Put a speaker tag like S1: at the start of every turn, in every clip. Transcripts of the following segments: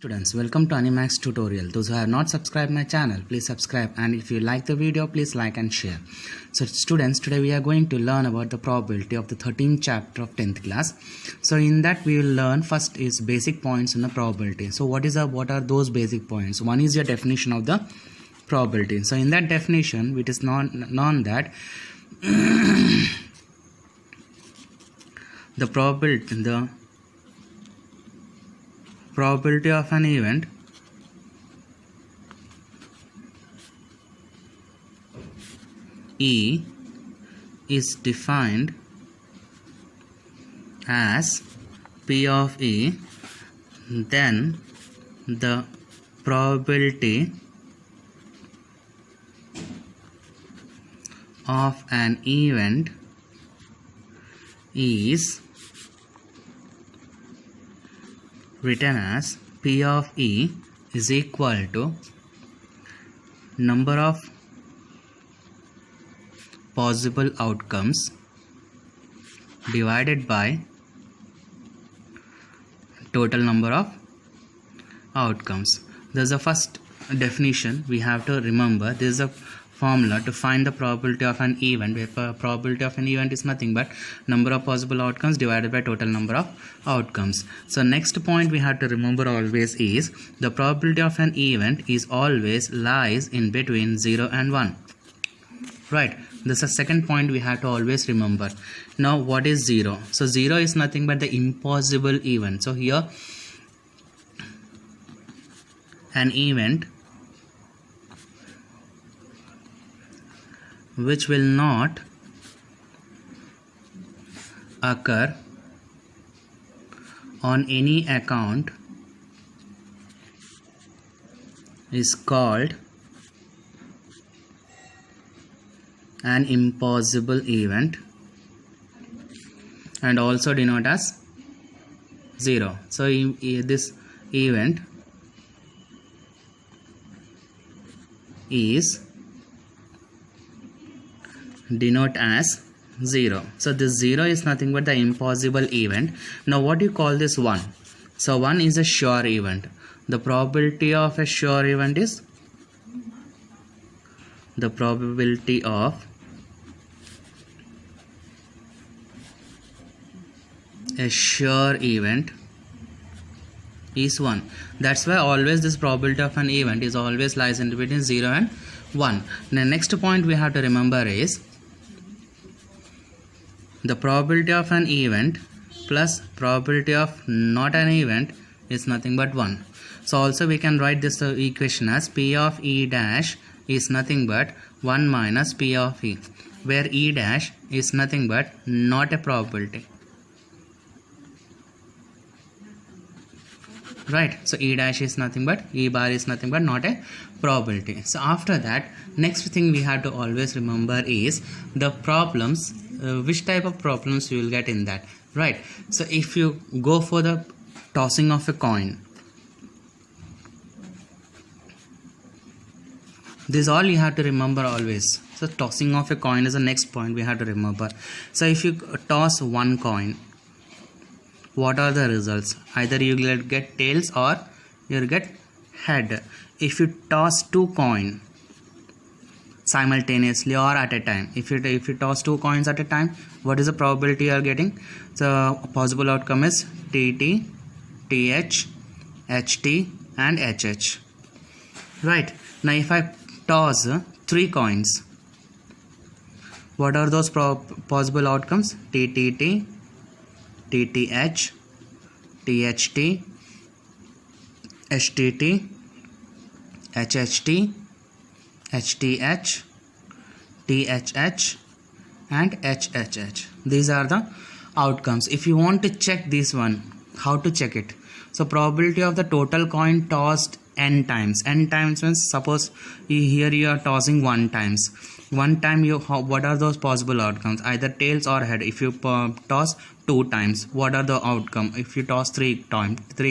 S1: Students, welcome to Animax tutorial. Those who have not subscribed my channel, please subscribe, and if you like the video, please like and share. So students, today we are going to learn about the probability of the 13th chapter of 10th class. So in that we will learn first is basic points in the probability. So what are those basic points? One is your definition of the probability. So in that definition, it is known that the probability of an event E is defined as P of E, then the probability of an event is written as P of E is equal to number of possible outcomes divided by total number of outcomes. This is the first definition we have to remember. This is a formula to find the probability of an event, where probability of an event is nothing but number of possible outcomes divided by total number of outcomes. So next point we have to remember always is the probability of an event is always lies in between 0 and 1. Right, this is the second point we have to always remember. Now what is 0? So 0 is nothing but the impossible event. So here an event which will not occur on any account is called an impossible event and also denoted as 0. So this event is denote as 0. So this 0 is nothing but the impossible event. Now what do you call this 1? So 1 is a sure event. The probability of a sure event is the probability of a sure event is 1. That's why always this probability of an event is always lies in between 0 and 1. The next point we have to remember is the probability of an event plus probability of not an event is nothing but 1. So also we can write this equation as P of E dash is nothing but 1 minus P of E, where E dash is nothing but not a probability. Right, so E dash is nothing but, E bar is nothing but not a probability. So after that, next thing we have to always remember is the problems, which type of problems you will get in that. Right, so if you go for the tossing of a coin, this is all you have to remember always. So tossing of a coin is the next point we have to remember. So if you toss one coin, what are the results? Either you will get tails or you will get head. If you toss two coins simultaneously or at a time, if you toss two coins at a time, what is the probability you are getting? So possible outcome is TT, TH, HT and HH. Right, now if I toss three coins, what are those possible outcomes? TTT, TTH, THT, HTT, HHT, HTH, THH and HHH. These are the outcomes. If you want to check this one, how to check it? So probability of the total coin tossed n times. N times means suppose here you are tossing 1 times. One time what are those possible outcomes? Either tails or head. If you toss 2 times, what are the outcome? If you toss 3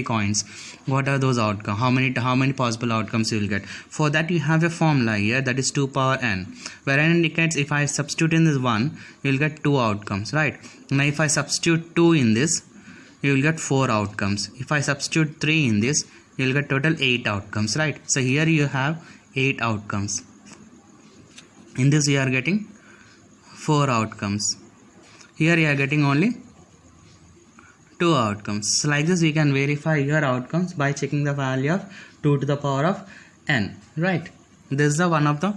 S1: coins, what are those outcomes? How many possible outcomes you will get? For that you have a formula here, that is 2 power n, where n indicates if I substitute in this 1, you will get 2 outcomes, right? Now if I substitute 2 in this, you will get 4 outcomes. If I substitute 3 in this, you will get total 8 outcomes, right? So here you have 8 outcomes. In this you are getting 4 outcomes. Here you are getting only 2 outcomes. So like this we can verify your outcomes by checking the value of 2 to the power of n, right? This is the one of the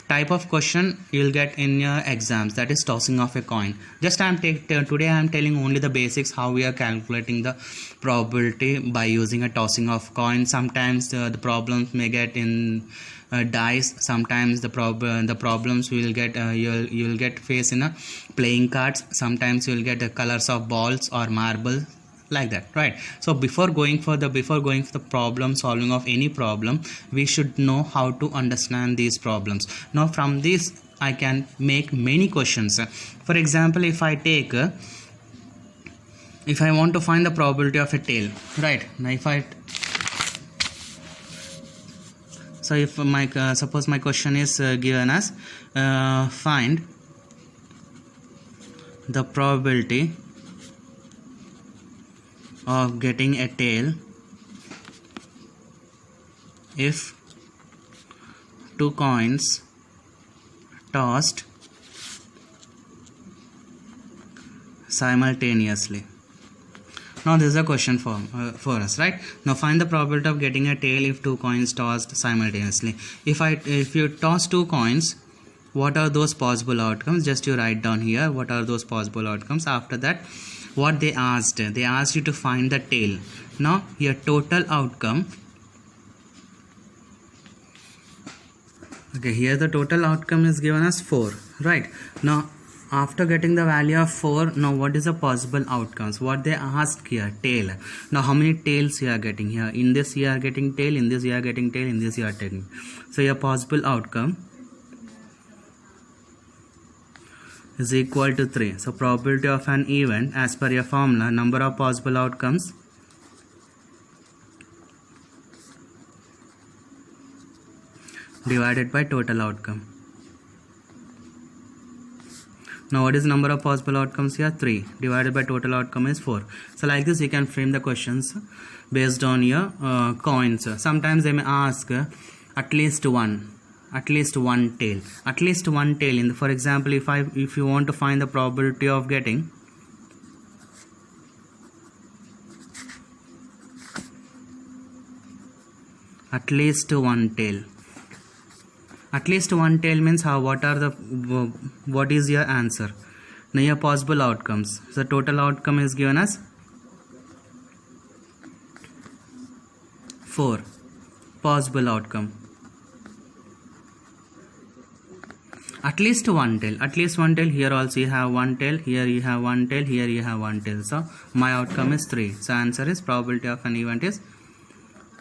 S1: type of question you'll get in your exams, that is tossing of a coin. Just today I am telling only the basics, how we are calculating the probability by using a tossing of coin. Sometimes the problems may get in dice. Sometimes the problems will get you'll get face in a playing cards. Sometimes you'll get colors of balls or marble, like that, right? So before going for the problem solving of any problem, we should know how to understand these problems. Now from this I can make many questions. For example, if I want to find the probability of a tail, right? Now if suppose my question is given as find the probability of getting a tail if 2 coins tossed simultaneously. Now this is a question for us, right? Now find the probability of getting a tail if 2 coins tossed simultaneously. If you toss 2 coins, what are those possible outcomes? Just you write down here what are those possible outcomes. After that, what they asked you to find the tail. Now your total outcome, okay, here the total outcome is given as 4, right? Now after getting the value of 4, now what is the possible outcomes? What they asked here, tail. Now how many tails you are getting here? In this you are getting tail, in this you are getting tail, in this you are taking. So your possible outcome is equal to 3. So probability of an event, as per your formula, number of possible outcomes divided by total outcome. Now what is the number of possible outcomes here? 3 divided by total outcome is 4. So like this you can frame the questions based on your coins. Sometimes they may ask at least one tail. At least one tail. For example, if you want to find the probability of getting at least one tail. At least one tail means what is your answer? Now your possible outcomes. The total outcome is given as 4 possible outcome. At least one tail. Here also you have one tail, here you have one tail, here you have one tail. So my outcome is 3. So answer is probability of an event is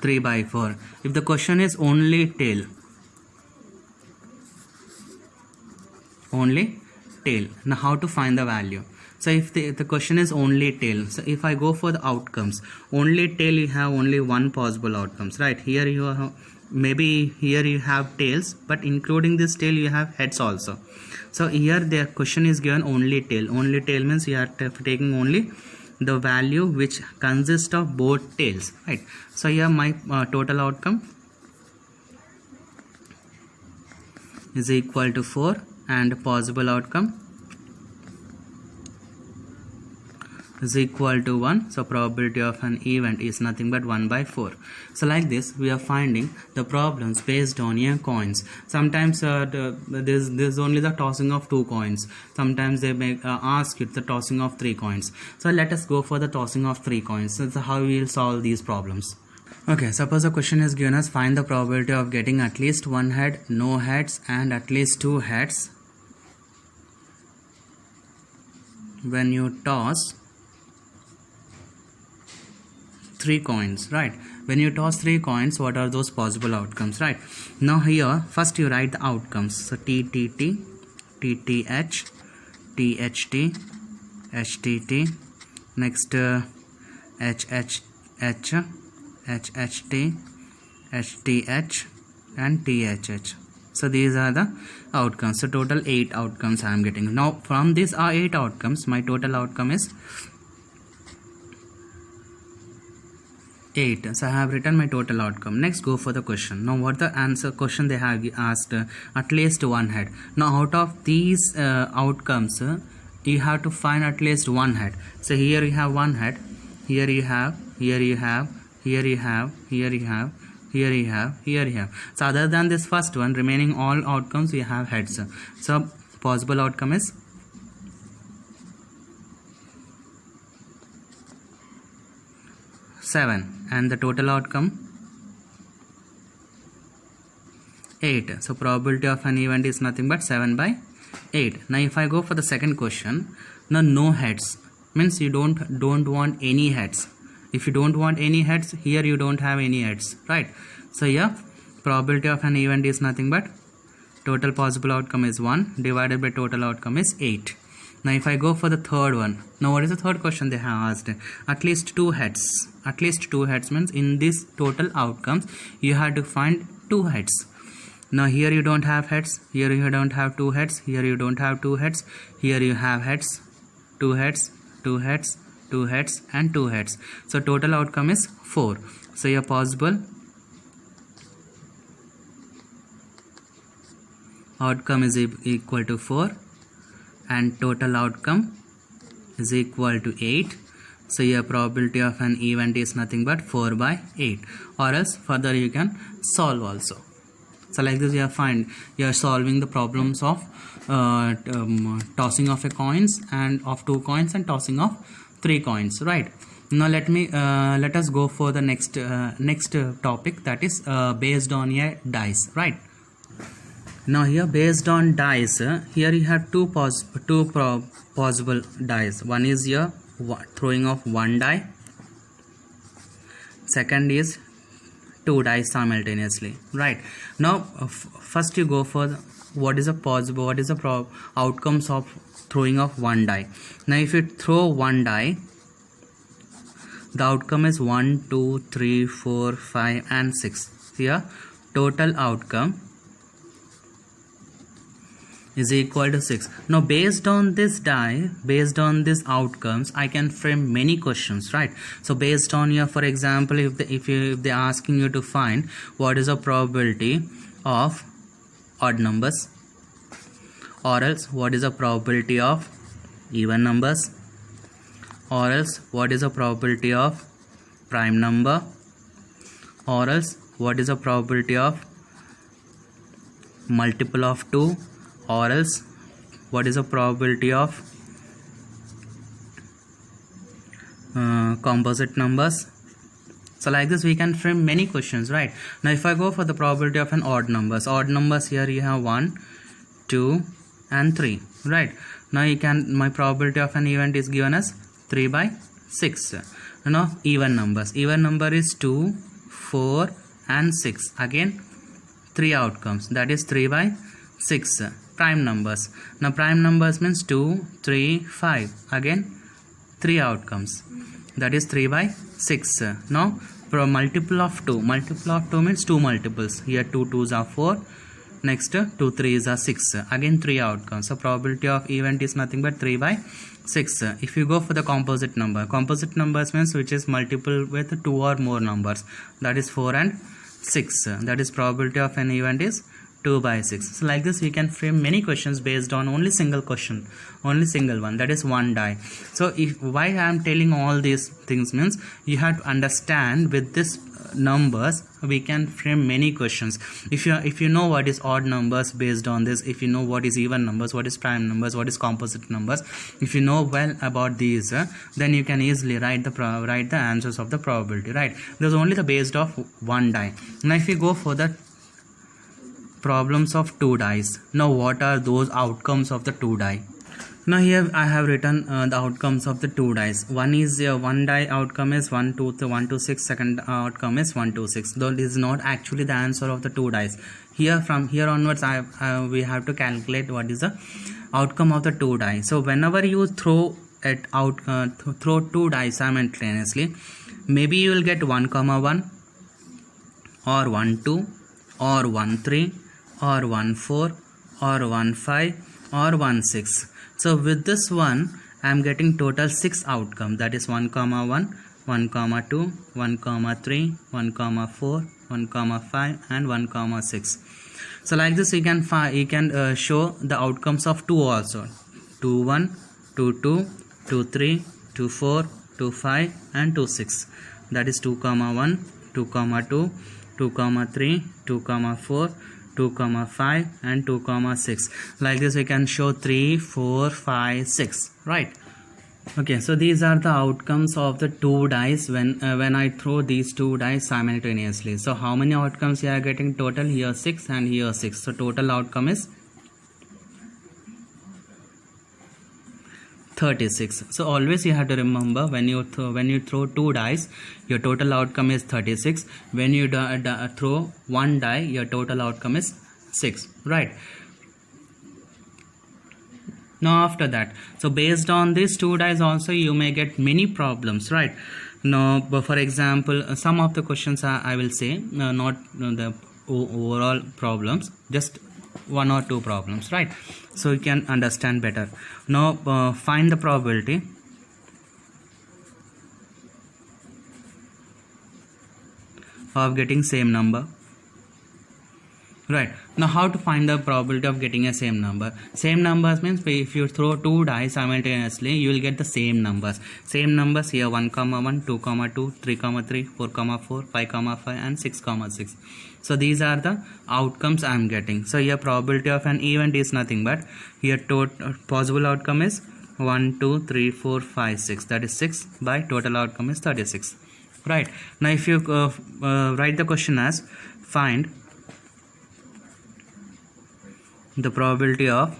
S1: 3 by 4. If the question is only tail, now how to find the value? So if the question is only tail, so if I go for the outcomes, only tail, you have only one possible outcomes, right? Here you have, maybe here you have tails, but including this tail you have heads also. So here the question is given only tail. Only tail means you are taking only the value which consists of both tails, right? So here my total outcome is equal to 4 and possible outcome is equal to 1. So probability of an event is nothing but 1 by 4. So like this we are finding the problems based on your coins. Sometimes there's only the tossing of 2 coins. Sometimes they may ask you the tossing of 3 coins. So let us go for the tossing of 3 coins. So how we will solve these problems. Okay, suppose the question is given us find the probability of getting at least one head, no heads, and at least 2 heads when you toss 3 coins, right? When you toss 3 coins, what are those possible outcomes, right? Now here first you write the outcomes. So TTT, TTH, THT, HTT, next HHH, HHT, HTH, and THH. So these are the outcomes. So total 8 outcomes I am getting. Now from these 8 outcomes, my total outcome is 8. So I have written my total outcome. Next, go for the question. Now what the answer question they have asked, at least one head. Now out of these outcomes, you have to find at least one head. So here you have one head, here you have, here you have, here you have, here you have, here you have, here you have. So other than this first one, remaining all outcomes we have heads. So possible outcome is 7, and the total outcome 8. So probability of an event is nothing but 7 by 8. Now if I go for the second question, now no heads means you don't want any heads. If you don't want any heads, here you don't have any heads, right? So here probability of an event is nothing but total possible outcome is 1 divided by total outcome is 8. Now if I go for the third one, now what is the third question they have asked? At least two heads. At least two heads means in this total outcomes you have to find two heads. Now here you don't have heads, here you don't have two heads, here you don't have two heads, here you have heads, two heads, two heads, two heads and two heads. So total outcome is 4. So your possible outcome is equal to 4 and total outcome is equal to 8. So your probability of an event is nothing but 4 by 8, or else further you can solve also. So like this you are solving the problems of tossing of a coins and of 2 coins and tossing of 3 coins, right? Now let us go for the next topic, that is based on a dice, right? Now here based on dice, here you have two possible dice. One is your throwing of 1 die, second is 2 dice simultaneously, right? Now first you go for what is the outcomes of throwing of 1 die. Now if you throw 1 die, the outcome is 1, 2, 3, 4, 5 and 6. Here total outcome is equal to 6. Now based on this die, based on these outcomes, I can frame many questions, right? So based on your, for example, if they're asking you to find what is the probability of odd numbers, or else what is the probability of even numbers, or else what is the probability of prime number, or else what is the probability of multiple of 2, or else what is the probability of composite numbers. So like this we can frame many questions, right? Now if I go for the probability of an odd numbers here you have 1, 2 and 3, right? Now my probability of an event is given as 3 by 6. Now even number is 2, 4 and 6, again 3 outcomes, that is 3 by 6. Prime numbers, now prime numbers means 2, 3, 5, again 3 outcomes, that is 3 by 6. Now for multiple of 2 means 2 multiples, here 2 2s are 4, next 2 3s are 6, again 3 outcomes. So probability of event is nothing but 3 by 6. If you go for the composite numbers means which is multiple with 2 or more numbers, that is 4 and 6, that is probability of an event is 2 by 6. So like this we can frame many questions based on only single one, that is 1 die. So why I am telling all these things means you have to understand with this numbers we can frame many questions. If you know what is odd numbers based on this, if you know what is even numbers, what is prime numbers, what is composite numbers, if you know well about these, then you can easily write the answers of the probability, right? There's only the based of 1 die. Now if you go for the problems of 2 dice, now what are those outcomes of the 2 die? Now here I have written the outcomes of the 2 dice. One is 1 die outcome is 1 to 6, second outcome is 1 to 6, though this is not actually the answer of the 2 dice. Here from here onwards we have to calculate what is the outcome of the 2 die. So whenever you throw 2 dice simultaneously, maybe you will get 1, 1 or 1, 2 or 1, 3 or 1, 4 or 1, 5 or 1, 6. So with this one I am getting total 6 outcome, that is 1, 1, 1, 2, 1, 3, 1, 4, 1, 5, and 1, 6. So like this you can show the outcomes of 2 also. 2, 1, 2, 2, 2, 3, 2, 4, 2, 5, and 2, 6. That is 2, 1, 2, 2, 2, 3, 2, 4, 2, 5, and 2, 6. Like this we can show 3, 4, 5, 6, right? Okay, so these are the outcomes of the 2 dice when I throw these 2 dice simultaneously. So how many outcomes you are getting total? Here 6 and here 6. So total outcome is 36. So always you have to remember, when you throw 2 dice, your total outcome is 36. When you throw 1 die, your total outcome is 6, right? Now after that, so based on these 2 dice also you may get many problems, right? Now for example, some of the questions I will say, not the overall problems, just 1 or 2 problems, right? So you can understand better. Now find the probability of getting same number. Right, now how to find the probability of getting a same number? Same numbers means if you throw 2 dice simultaneously, you will get the same numbers. Same numbers here: 1, 1, 2, 2, 3, 3, 4, 4, 5, 5, and 6, 6. So these are the outcomes I am getting. So here probability of an event is nothing but, here possible outcome is 1, 2, 3, 4, 5, 6. That is 6 by total outcome is 36. Right, now if you write the question as find the probability of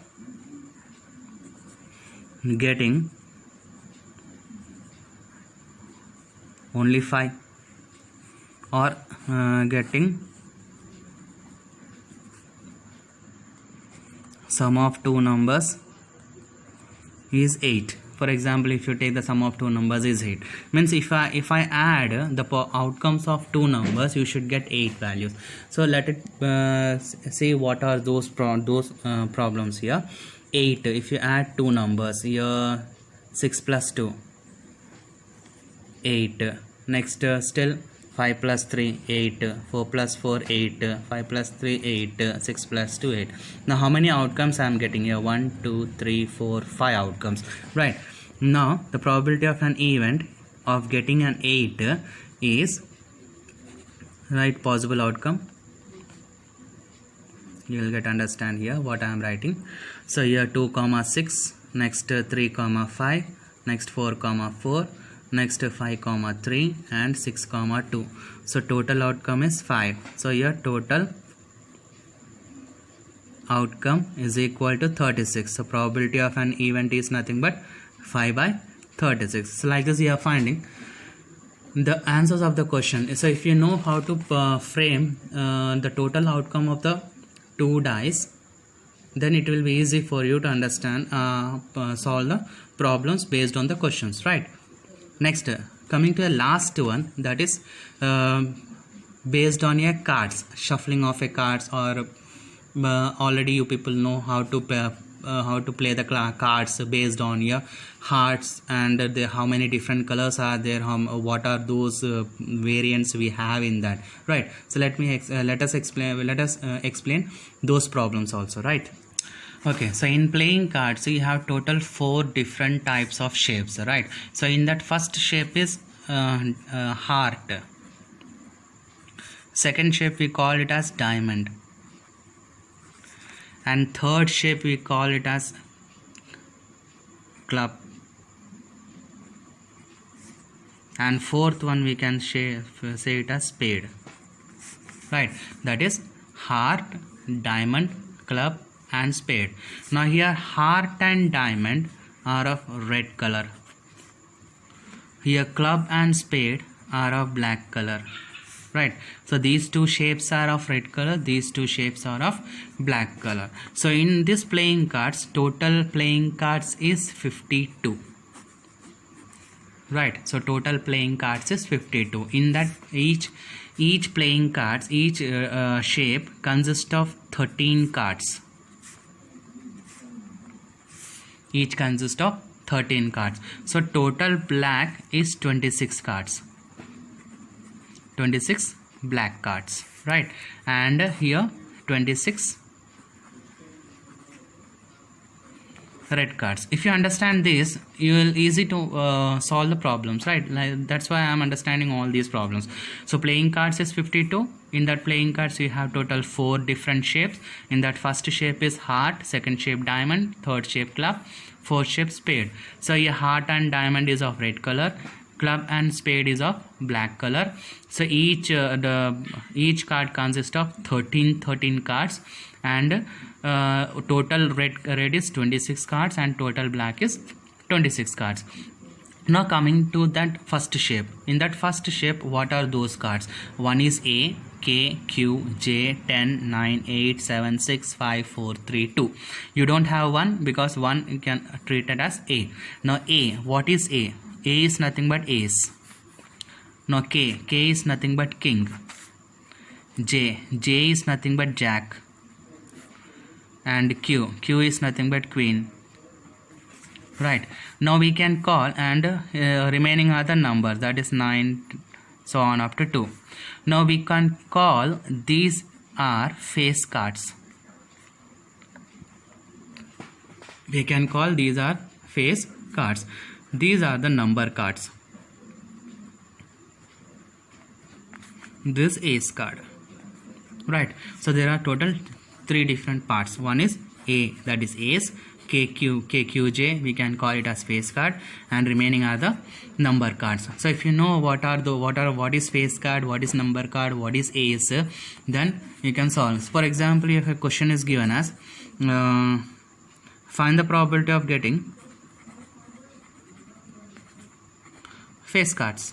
S1: getting only 5 or getting sum of 2 numbers is 8. For example, if you take the sum of 2 numbers is 8, means if I add the outcomes of 2 numbers, you should get 8 values. So let it see what are those problems here. 8, if you add 2 numbers here, 6 plus 2, 8. Next still 5 plus 3, 8, 4 plus 4, 8, 5 plus 3, 8, 6 plus 2, 8. Now how many outcomes I am getting here? 1, 2, 3, 4, 5 outcomes, right? Now the probability of an event of getting an 8 is, right, possible outcome. You will get understand here what I am writing. So here 2, 6, next 3, 5, next 4, 4, next 5, 3, and 6, 2. So total outcome is 5. So here total outcome is equal to 36. So probability of an event is nothing but 5 by 36. So like this you are finding the answers of the question. So if you know how to frame the total outcome of the 2 dice, then it will be easy for you to understand, solve the problems based on the questions, right? Next, coming to the last one, that is based on your cards, shuffling of a cards, or already you people know how to play the cards based on your hearts and how many different colors are there, what are those variants we have in that, right? So let us explain those problems also, right? Okay, so in playing cards you have total 4 different types of shapes, right? So in that first shape is heart. Second shape we call it as diamond, and third shape we call it as club, and fourth one we can say it as spade, right? That is heart, diamond, club, and spade. Now here heart and diamond are of red color, here club and spade are of black color, right? So these 2 shapes are of red color, these 2 shapes are of black color. So in this playing cards, total playing cards is 52, right? So total playing cards is 52. In that each playing cards, each shape consists of 13 cards. Each consists of 13 cards. So total black is 26 cards. 26 black cards, right? And here 26 red cards. If you understand this, you will easy to solve the problems, right? Like, that's why I am understanding all these problems. So playing cards is 52. In that playing cards you have total 4 different shapes. In that first shape is heart, second shape diamond, third shape club, fourth shape spade. So your heart and diamond is of red color, club and spade is of black color. So each card consists of 13 cards, and total red is 26 cards and total black is 26 cards. Now coming to that first shape. In that first shape, what are those cards? One is A, K, Q, J, 10, 9, 8, 7, 6, 5, 4, 3, 2. You don't have 1 because 1 you can treat it as A. Now A, what is A? A is nothing but ace. Now K is nothing but king. J is nothing but jack. And Q is nothing but queen. Right, now we can call, and remaining are the numbers, that is 9 so on up to 2. Now we can call these are face cards. We can call these are face cards. These are the number cards. This ace card, right? So there are total 3 different parts. One is A, that is ace. KQJ, we can call it as face card, and remaining are the number cards. So if you know what is face card, what is number card, what is ace, then you can solve. For example, if a question is given as find the probability of getting face cards,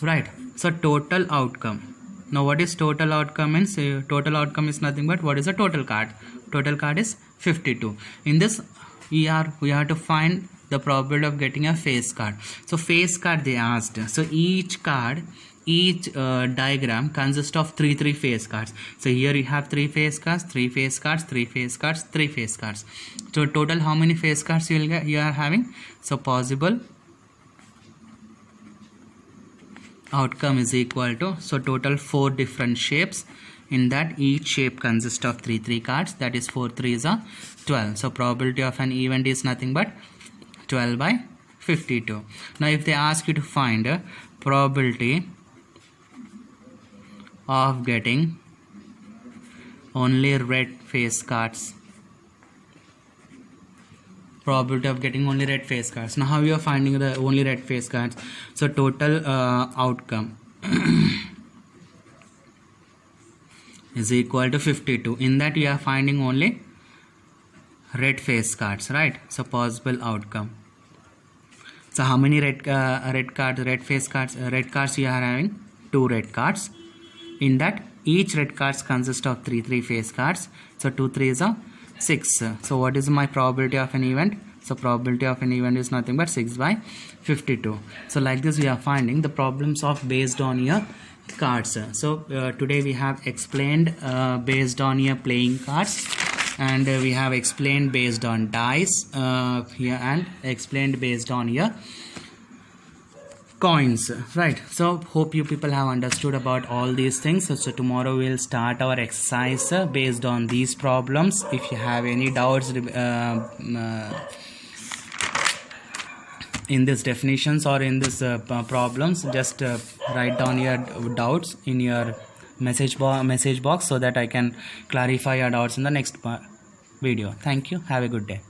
S1: right? So total outcome. Now what is total outcome means? Total outcome is nothing but what is the total card? Total card is 52. In this we have to find the probability of getting a face card. So face card they asked. So each diagram consists of 3 face cards. So here you have 3 face cards, 3 face cards, 3 face cards, 3 face cards. So total how many face cards you are having? So possible outcome is equal to, so total 4 different shapes. In that each shape consists of 3 cards, that is 4 3s are 12. So probability of an event is nothing but 12 by 52. Now if they ask you to find a probability of getting only red face cards, probability of getting only red face cards. Now how you are finding the only red face cards? So total outcome is equal to 52. In that you are finding only red face cards, right? So possible outcome. So how many red face cards you are having? 2 red cards. In that each red cards consist of 3 face cards. So 2 3s are 6. So what is my probability of an event? So probability of an event is nothing but 6 by 52. So like this we are finding the problems of based on your cards. So today we have explained based on your playing cards, and we have explained based on dice here, and explained based on your coins, right? So hope you people have understood about all these things. So tomorrow we'll start our exercise based on these problems. If you have any doubts in these definitions or in this problems, just write down your doubts in your message box so that I can clarify your doubts in the next video. Thank you. Have a good day.